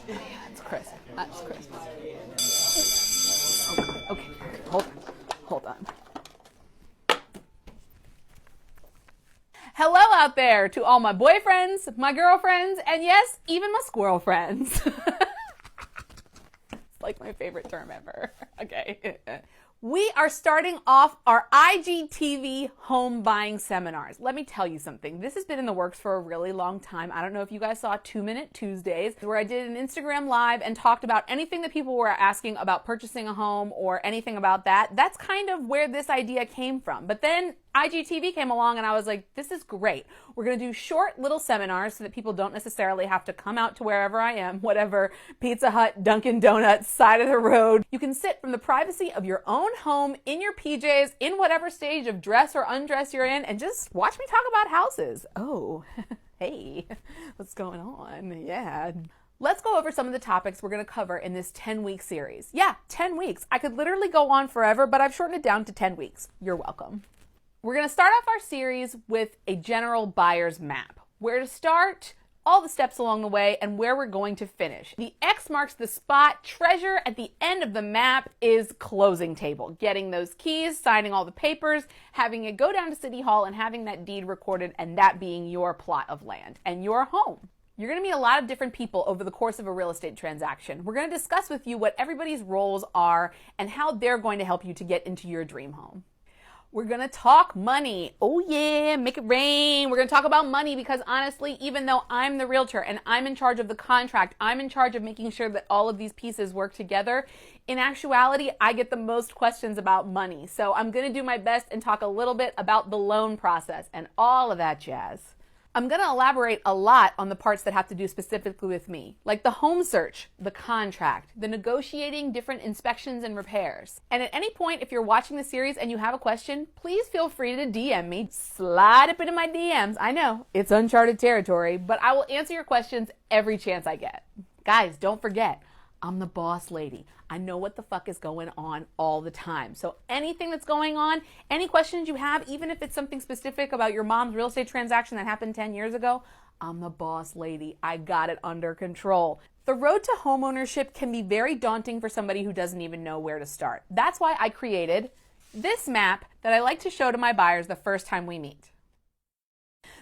Yeah, it's crisp. That's crisp. Okay. Hold on. Hello out there to all my boyfriends, my girlfriends, and yes, even my squirrel friends. It's like my favorite term ever. Okay. We are starting off our IGTV home buying seminars. Let me tell you something. This has been in the works for a really long time. I don't know if you guys saw 2-Minute Tuesdays, where I did an Instagram live and talked about anything that people were asking about purchasing a home or anything about that. That's kind of where this idea came from. But then IGTV came along and I was like, this is great. We're going to do short little seminars so that people don't necessarily have to come out to wherever I am, whatever Pizza Hut, Dunkin' Donuts, side of the road. You can sit from the privacy of your own home, in your PJs, in whatever stage of dress or undress you're in, and just watch me talk about houses. Oh, hey, what's going on? Yeah. Let's go over some of the topics we're going to cover in this 10-week series. Yeah, 10 weeks. I could literally go on forever, but I've shortened it down to 10 weeks. You're welcome. We're going to start off our series with a general buyer's map. Where to start, all the steps along the way, and where we're going to finish. The X marks the spot. Treasure at the end of the map is closing table. Getting those keys, signing all the papers, having it go down to City Hall and having that deed recorded, and that being your plot of land and your home. You're going to meet a lot of different people over the course of a real estate transaction. We're going to discuss with you what everybody's roles are and how they're going to help you to get into your dream home. We're going to talk money. Oh yeah, make it rain. We're going to talk about money because honestly, even though I'm the realtor and I'm in charge of the contract, I'm in charge of making sure that all of these pieces work together. In actuality, I get the most questions about money. So I'm going to do my best and talk a little bit about the loan process and all of that jazz. I'm going to elaborate a lot on the parts that have to do specifically with me, like the home search, the contract, the negotiating different inspections and repairs. And at any point, if you're watching the series and you have a question, please feel free to DM me. Slide up into my DMs. I know it's uncharted territory, but I will answer your questions every chance I get. Guys, don't forget, I'm the boss lady. I know what the fuck is going on all the time. So anything that's going on, any questions you have, even if it's something specific about your mom's real estate transaction that happened 10 years ago, I'm the boss lady. I got it under control. The road to homeownership can be very daunting for somebody who doesn't even know where to start. That's why I created this map that I like to show to my buyers the first time we meet.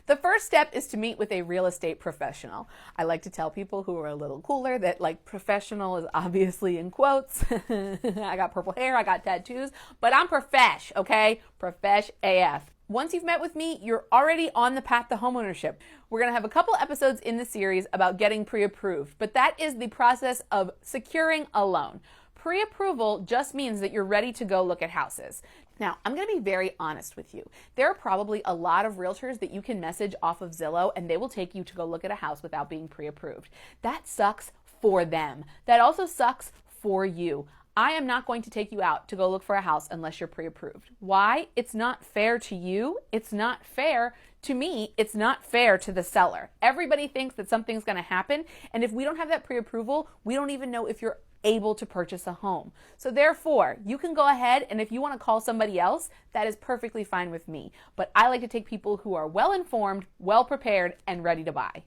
The first step is to meet with a real estate professional. I like to tell people who are a little cooler that like professional is obviously in quotes. I got purple hair, I got tattoos, but I'm profesh, okay? Profesh AF. Once you've met with me, you're already on the path to homeownership. We're going to have a couple episodes in the series about getting pre-approved, but that is the process of securing a loan. Pre-approval just means that you're ready to go look at houses. Now, I'm going to be very honest with you. There are probably a lot of realtors that you can message off of Zillow and they will take you to go look at a house without being pre-approved. That sucks for them. That also sucks for you. I am not going to take you out to go look for a house unless you're pre-approved. Why? It's not fair to you. It's not fair to me. It's not fair to the seller. Everybody thinks that something's going to happen, and if we don't have that pre-approval, we don't even know if you're able to purchase a home. So therefore, you can go ahead and if you want to call somebody else, that is perfectly fine with me. But I like to take people who are well informed, well prepared, and ready to buy.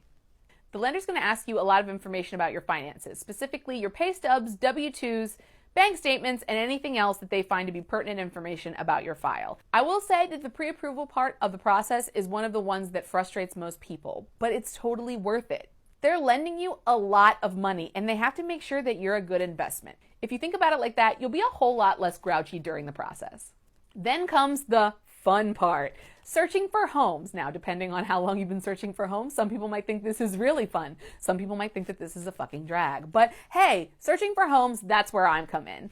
The lender's going to ask you a lot of information about your finances, specifically your pay stubs, W-2s, bank statements, and anything else that they find to be pertinent information about your file. I will say that the pre-approval part of the process is one of the ones that frustrates most people, but it's totally worth it. They're lending you a lot of money and they have to make sure that you're a good investment. If you think about it like that, you'll be a whole lot less grouchy during the process. Then comes the fun part, searching for homes. Now, depending on how long you've been searching for homes, some people might think this is really fun. Some people might think that this is a fucking drag. But hey, searching for homes, that's where I'm come in.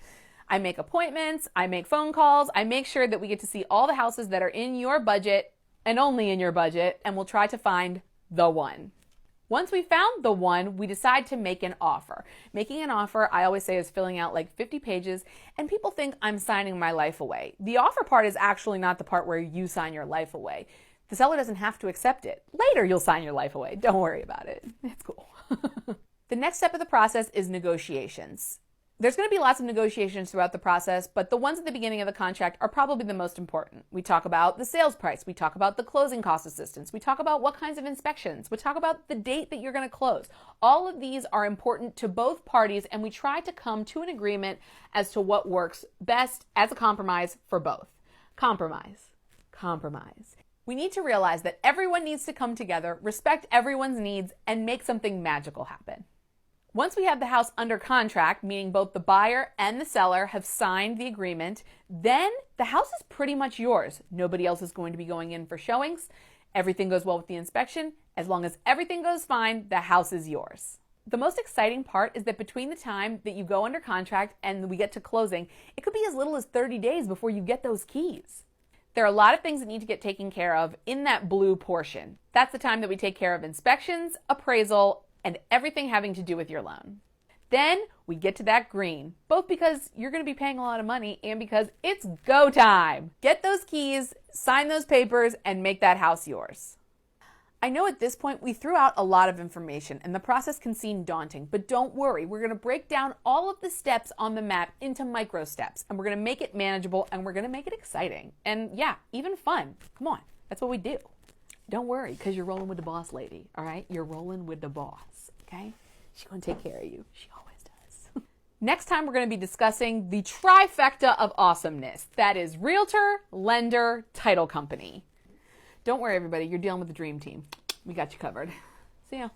I make appointments, I make phone calls, I make sure that we get to see all the houses that are in your budget and only in your budget, and we'll try to find the one. Once we found the one, we decide to make an offer. Making an offer, I always say, is filling out like 50 pages, and people think I'm signing my life away. The offer part is actually not the part where you sign your life away. The seller doesn't have to accept it. Later, you'll sign your life away. Don't worry about it. It's cool. The next step of the process is negotiations. There's going to be lots of negotiations throughout the process, but the ones at the beginning of the contract are probably the most important. We talk about the sales price. We talk about the closing cost assistance. We talk about what kinds of inspections. We talk about the date that you're going to close. All of these are important to both parties, and we try to come to an agreement as to what works best as a compromise for both. Compromise. Compromise. We need to realize that everyone needs to come together, respect everyone's needs, and make something magical happen. Once we have the house under contract, meaning both the buyer and the seller have signed the agreement, then the house is pretty much yours. Nobody else is going to be going in for showings. Everything goes well with the inspection. As long as everything goes fine, the house is yours. The most exciting part is that between the time that you go under contract and we get to closing, it could be as little as 30 days before you get those keys. There are a lot of things that need to get taken care of in that blue portion. That's the time that we take care of inspections, appraisal, and everything having to do with your loan. Then we get to that green, both because you're going to be paying a lot of money and because it's go time. Get those keys, sign those papers, and make that house yours. I know at this point we threw out a lot of information and the process can seem daunting, but don't worry. We're going to break down all of the steps on the map into micro steps, and we're going to make it manageable, and we're going to make it exciting. And yeah, even fun. Come on, that's what we do. Don't worry, because you're rolling with the boss lady, all right? You're rolling with the boss, okay? She's going to take care of you. She always does. Next time, we're going to be discussing the trifecta of awesomeness. That is realtor, lender, title company. Don't worry, everybody. You're dealing with the dream team. We got you covered. See ya.